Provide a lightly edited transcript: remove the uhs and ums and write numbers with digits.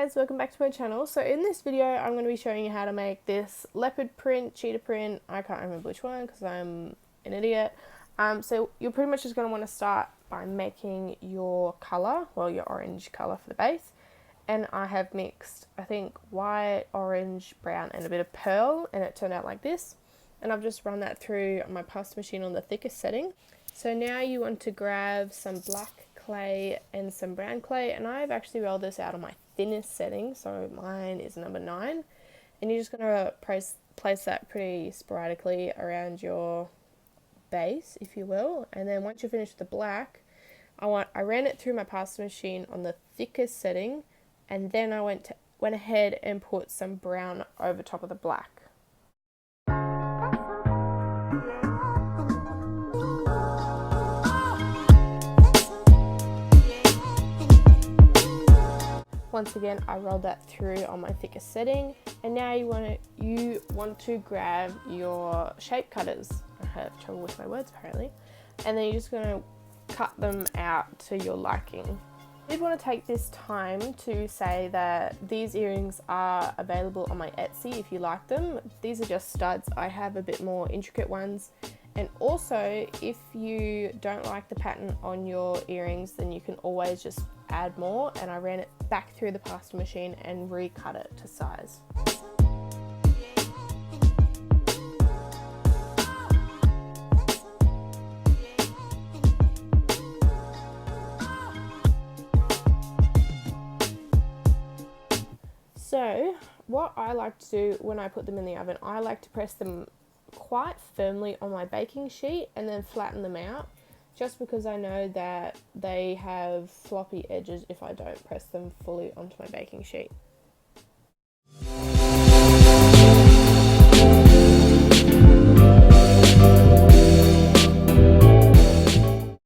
guys, welcome back to my channel. So in this video I'm going to be showing you how to make this leopard print, cheetah print, I can't remember which one because I'm an idiot. So you're pretty much just going to want to start by making your colour, well your orange colour for the base. And I have mixed, I think, white, orange, brown and a bit of pearl, and it turned out like this. And I've just run that through my pasta machine on the thickest setting. So now you want to grab some black clay and some brown clay, and I've actually rolled this out on my thinnest setting, so mine is number 9, and you're just going to place that pretty sporadically around your base, if you will. And then once you're finished with the black, I ran it through my pasta machine on the thickest setting, and then I went ahead and put some brown over top of the black. Once again, I rolled that through on my thickest setting, and now you want to grab your shape cutters. I have trouble with my words apparently, and then you're just going to cut them out to your liking. I did want to take this time to say that these earrings are available on my Etsy if you like them. These are just studs. I have a bit more intricate ones. And also, if you don't like the pattern on your earrings, then you can always just add more, and I ran it back through the pasta machine and recut it to size. So what I like to do when I put them in the oven, I like to press them quite firmly on my baking sheet and then flatten them out, just because I know that they have floppy edges if I don't press them fully onto my baking sheet.